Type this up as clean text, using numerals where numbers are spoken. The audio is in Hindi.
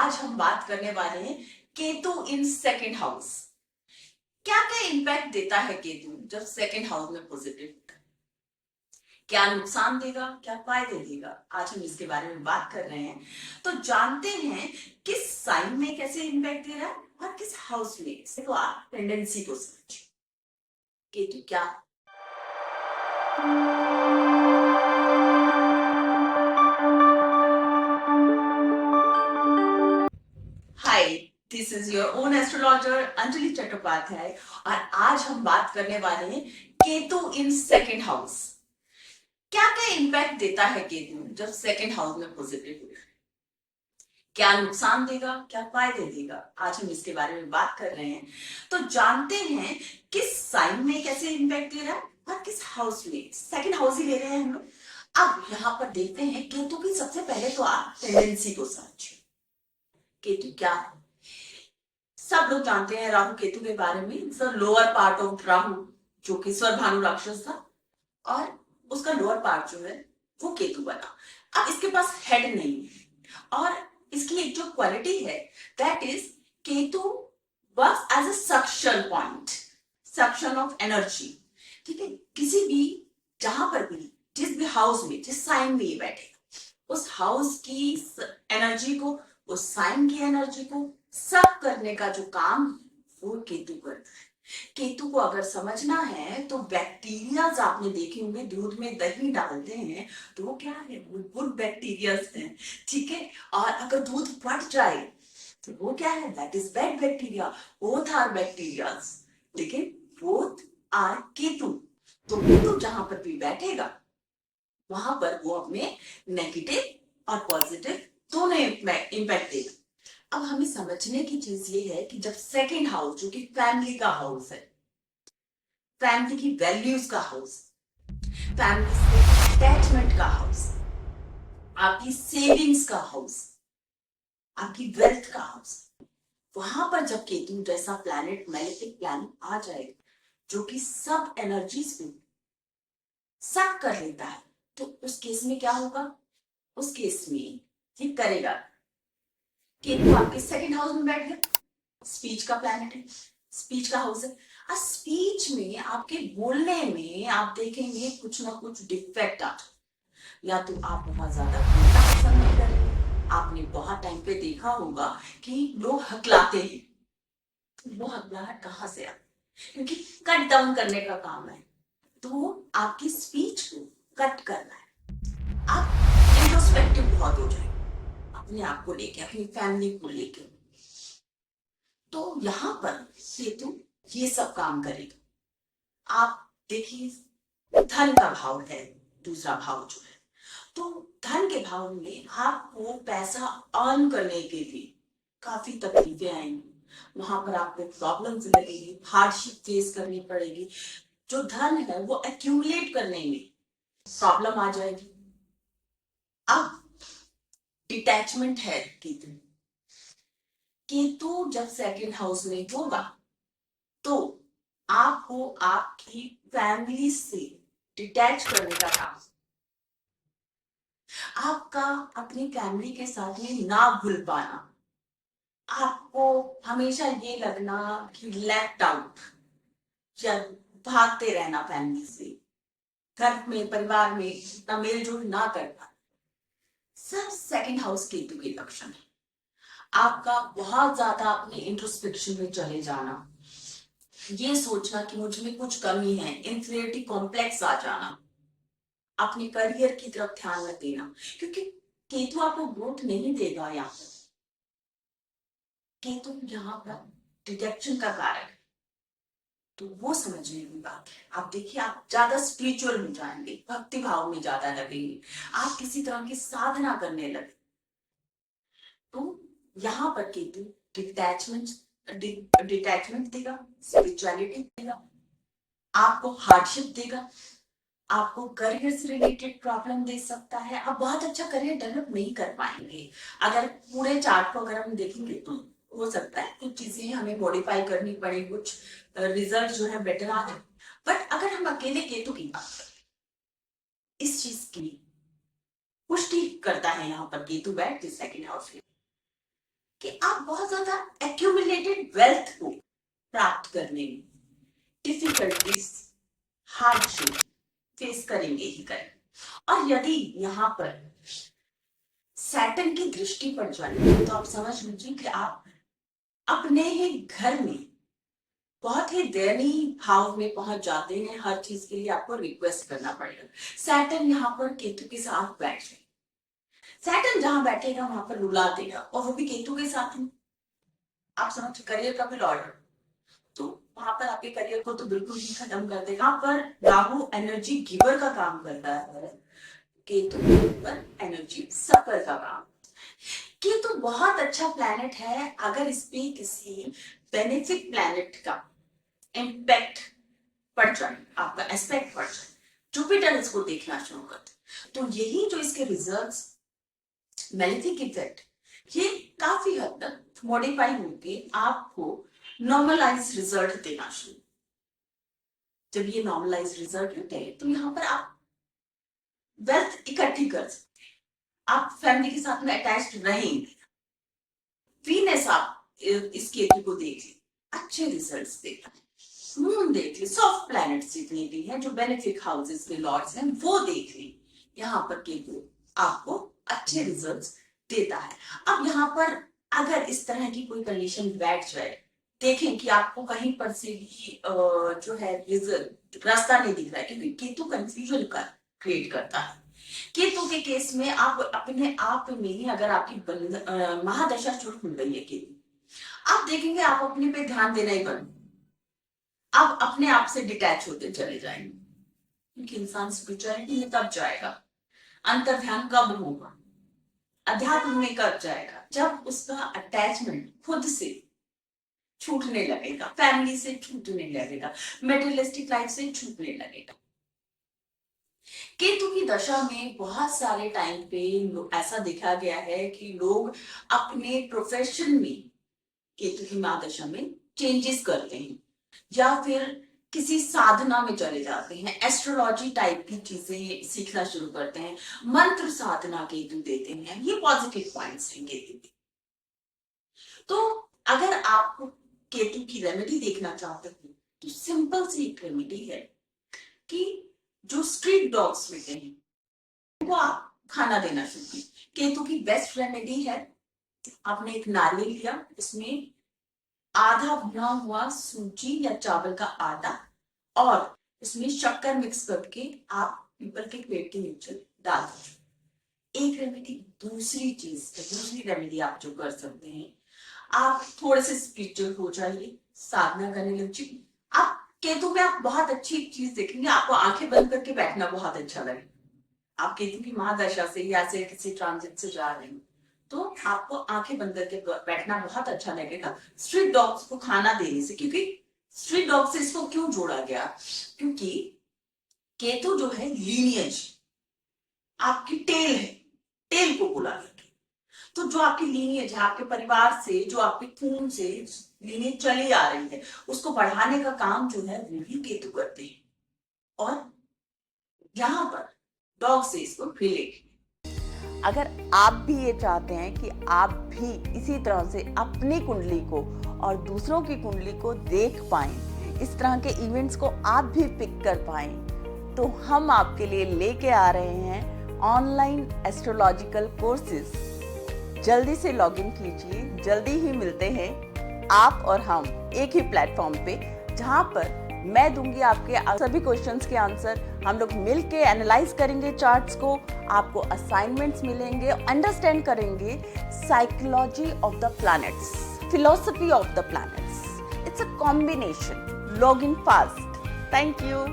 आज हम बात करने वाले हैं केतु इन सेकंड हाउस। क्या क्या इंपैक्ट देता है केतु जब सेकंड हाउस में पॉजिटिव होता है? क्या नुकसान देगा, क्या फायदे देगा, आज हम इसके बारे में बात कर रहे हैं। तो जानते हैं किस साइन में कैसे इंपैक्ट दे रहा है और किस हाउस में। तो आप टेंडेंसी को समझिए। केतु क्या hi, this is your own astrologer Anjali Chattopadhyay और आज हम बात करने वाले हैं केतु इन सेकंड हाउस। क्या क्या इंपैक्ट देता है केतु जब सेकंड हाउस में पॉजिटिव होता है? क्या नुकसान देगा, क्या फायदे देगा, आज हम इसके बारे में बात कर रहे हैं। तो जानते हैं किस साइन में कैसे इंपैक्ट दे रहा है और किस हाउस में। सेकंड हाउस ही ले रहे हैं हम लोग। अब यहाँ पर देखते हैं केतु की। सबसे पहले तो आप टेंडेंसी को समझिए। केतु क्या है? सब लोग जानते हैं राहु केतु के बारे में। लोअर पार्ट ऑफ राहु जो कि स्वरभानु राक्षस था और उसका लोअर पार्ट जो है वो केतु बना। अब इसके पास हेड नहीं है और इसकी एक जो क्वालिटी है that is Ketu works as a suction point, suction of energy. ठीक है, किसी भी जहां पर भी जिस भी हाउस में जिस साइन में ये बैठे उस हाउस की एनर्जी को, उस साइन की एनर्जी को सब करने का जो काम वो केतु करता है। केतु को अगर समझना है तो बैक्टीरियाज आपने देखे होंगे, दूध में दही डालते हैं तो वो क्या है, वो गुड बैक्टीरियाज हैं। ठीक है, और अगर दूध फट जाए तो वो क्या है, that is bad bacteria. Both are bacterias, लेकिन बोथ आर केतु। तो केतु जहां पर भी बैठेगा वहां पर वो अपने नेगेटिव और पॉजिटिव दोनों इंपैक्ट देगा। अब हमें समझने की चीज ये है कि जब सेकंड हाउस जो कि फैमिली का हाउस है, फैमिली की वैल्यूज का हाउस, फैमिली से अटैचमेंट का हाउस, आपकी सेविंग्स का हाउस, आपकी वेल्थ का हाउस, वहां पर जब केतु जैसा प्लैनेट, मैलेफिक प्लैनेट आ जाएगा जो कि सब एनर्जीज को सक कर लेता है, तो उस केस में क्या होगा? उस केस में ये करेगा, केतु आपके सेकंड हाउस में बैठ गया। स्पीच का प्लैनेट है, स्पीच का हाउस है। और स्पीच में आपके बोलने में आप देखेंगे कुछ ना कुछ डिफेक्ट आ, या तो आप बहुत ज्यादा बोलना पसंद नहीं करेंगे। आपने बहुत टाइम पे देखा होगा कि लोग हकलाते हैं, तो वो हकलाहट कहाँ से आ, क्योंकि कट डाउन करने का काम है। तो आपकी स्पीच को कट करना है। आप इंट्रोस्पेक्टिव बहुत हो जाएंगे अपने आप को लेके, अपनी फैमिली को लेके। तो यहां पर केतु ये सब काम करेगा। आप देखिए धन का भाव है, दूसरा भाव जो है, तो धन के भाव में आपको पैसा अर्न करने के लिए काफी तकलीफें आएंगी। वहां पर आपको प्रॉब्लम्स लगेगी, हार्डशिप फेस करनी पड़ेगी। जो धन है वो एक्यूमुलेट करने में प्रॉब्लम आ जाएगी। अब डिटैचमेंट है केतु। केतु जब सेकंड हाउस में होगा तो आपको आपकी फैमिली से डिटैच करने का काम, आपका अपनी फैमिली के साथ में ना भूल पाना, आपको हमेशा ये लगना कि लेफ्ट आउट, या भागते रहना फैमिली से, घर में परिवार में इतना मेल जोल ना कर पाना, सब सेकंड हाउस केतु के लक्षण है। आपका बहुत ज्यादा अपने इंट्रोस्पेक्शन में चले जाना, ये सोचना कि मुझ में कुछ कमी है, इंफीरियरिटी कॉम्प्लेक्स आ जाना, अपने करियर की तरफ ध्यान मत देना, क्योंकि केतु आपको ग्रोथ नहीं देगा। यहाँ पर केतु यहाँ पर डिटेक्शन का कारक है। तो वो समझने की बात है। आप देखिए, आप ज्यादा स्पिरिचुअल हो जाएंगे, भक्ति भाव में ज्यादा लगेंगे, आप किसी तरह की साधना करने लगे। तो यहाँ पर केतु डिटैचमेंट डिटैचमेंट देगा, स्पिरिचुअलिटी देगा, आपको हार्डशिप देगा, आपको करियर से रिलेटेड प्रॉब्लम दे सकता है। आप बहुत अच्छा करियर डेवलप नहीं कर पाएंगे। अगर पूरे चार्ट को अगर हम देखेंगे तो हो सकता है कुछ चीजें हमें मॉडिफाई करनी पड़े, कुछ रिजल्ट जो है बेटर आ जाए। बट अगर हम अकेले केतु की बात करें, इस चीज की पुष्टि करता है यहाँ पर केतु बैठ के सेकंड हाउस में। कि आप बहुत ज्यादा एक्यूमुलेटेड वेल्थ को प्राप्त करने में डिफिकल्टीज, हार्डशिप फेस करेंगे ही करेंगे। और यदि यहाँ पर सैटर्न की दृष्टि पड़ जाए तो आप समझ लीजिए कि आप अपने ही घर में बहुत ही दयनीय भाव में पहुंच जाते हैं। हर चीज के लिए आपको रिक्वेस्ट करना पड़ेगा। सैटर्न यहाँ पर केतु के साथ बैठ जाए, सैटर्न जहां बैठेगा वहां पर रुला देगा, और वो भी केतु के साथ में। आप समझ, करियर का भी लॉर्ड, तो वहां पर आपके करियर को तो बिल्कुल ही खत्म कर देगा। यहाँ पर राहु एनर्जी गिवर का काम करता है, केतु पर एनर्जी सफर का काम। केतु बहुत अच्छा प्लैनेट है। अगर इस पे किसी बेनिफिक प्लैनेट का इम्पैक्ट पड़ जाए, आपका एस्पेक्ट पड़ जाए, जुपिटर इसको देखना शुरू कर दे, तो यही जो इसके रिजल्ट्स, मेलेफिक इफेक्ट, ये काफी हद तक मॉडिफाई होके आपको नॉर्मलाइज रिजल्ट देना शुरू। जब ये नॉर्मलाइज रिजल्ट होते हैं तो यहाँ पर आप वेल्थ इकट्ठी कर सकते हैं, आप फैमिली के साथ में अटैच्ड रहेंगे। वीनस आप इस केतु को देख ली, अच्छे रिजल्ट्स देता है। मून देख ली, सॉफ्ट प्लैनेट्स जितने भी हैं जो बेनिफिक हाउसेस के लॉर्ड्स हैं वो देख ली, यहाँ पर केतु आपको अच्छे रिजल्ट्स देता है। अब यहाँ पर अगर इस तरह की कोई कंडीशन बैठ जाए, देखें कि आपको कहीं पर से भी जो है रिजल्ट रास्ता नहीं दिख रहा है, क्योंकि केतु कंफ्यूजन का क्रिएट करता है। केतु के केस में आप अपने आप में ही, अगर आपकी महादशा शुरू हो गई है केतु, आप देखेंगे आप अपने पे ध्यान देना ही बंद, आप अपने आप से डिटैच होते चले जाएंगे। क्योंकि इंसान स्पिरिचुअलिटी में तब जाएगा, अंतर ध्यान कब होगा, अध्यात्म में कब जाएगा, जब उसका अटैचमेंट खुद से छूटने लगेगा, फैमिली से छूटने लगेगा, मेटेरियलिस्टिक लाइफ से छूटने लगेगा। केतु की दशा में बहुत सारे टाइम पे ऐसा देखा गया है कि लोग अपने प्रोफेशन में केतु की महादशा में चेंजेस करते हैं, या फिर किसी साधना में चले जाते हैं, एस्ट्रोलॉजी टाइप की चीजें सीखना शुरू करते हैं, मंत्र साधना केतु देते हैं। ये पॉजिटिव पॉइंट्स हैं केतु के। तो अगर आप केतु की रेमेडी देखना चाहते हो तो सिंपल सी एक रेमेडी है कि जो स्ट्रीट डॉग्स मिलते हैं वो आप खाना देना शुरू कीजिए। केतु की बेस्ट रेमेडी है, आपने एक नारियल लिया, इसमें आधा भुना हुआ सूजी या चावल का आटा और इसमें शक्कर मिक्स करके आप पीपल के पेड़ के नीचे डाल दीजिए। एक रेमेडी। दूसरी रेमेडी आप जो कर सकते हैं, आप थोड़े से स्पिरिचुअल हो जाइए, साधना करने लग जाइए। आप केतु में आप बहुत अच्छी चीज देखेंगे, आपको आंखें बंद करके बैठना बहुत अच्छा लगेगा। आप केतु की महादशा से या से किसी ट्रांजिट से जा रहे हैं तो आपको आंखें बंद करके बैठना बहुत अच्छा लगेगा स्ट्रीट डॉग्स को खाना देने से। क्योंकि स्ट्रीट डॉग से इसको क्यों जोड़ा गया, क्योंकि केतु जो है लीनियज, आपकी टेल है, टेल को बोला गया। तो जो आपकी लीनियज है, आपके परिवार से, जो आपके खून से लीनियज चली आ रही है, उसको बढ़ाने का काम जो है वो भी केतु करते हैं। और यहाँ पर डॉग से इसको रिलेट। अगर आप भी ये चाहते हैं कि आप भी इसी तरह से अपनी कुंडली को और दूसरों की कुंडली को देख पाएं, इस तरह के इवेंट्स को आप भी पिक कर पाएं, तो हम आपके लिए लेके आ रहे हैं ऑनलाइन एस्ट्रोलॉजिकल कोर्सेज। जल्दी से लॉगिन कीजिए, जल्दी ही मिलते हैं आप और हम एक ही प्लेटफॉर्म पे, जहां पर मैं दूंगी आपके सभी क्वेश्चंस के आंसर। हम लोग मिलके एनालाइज करेंगे चार्ट्स को, आपको असाइनमेंट्स मिलेंगे, अंडरस्टैंड करेंगे psychology of the planets, philosophy of the planets. It's a combination. Log in fast. Thank you.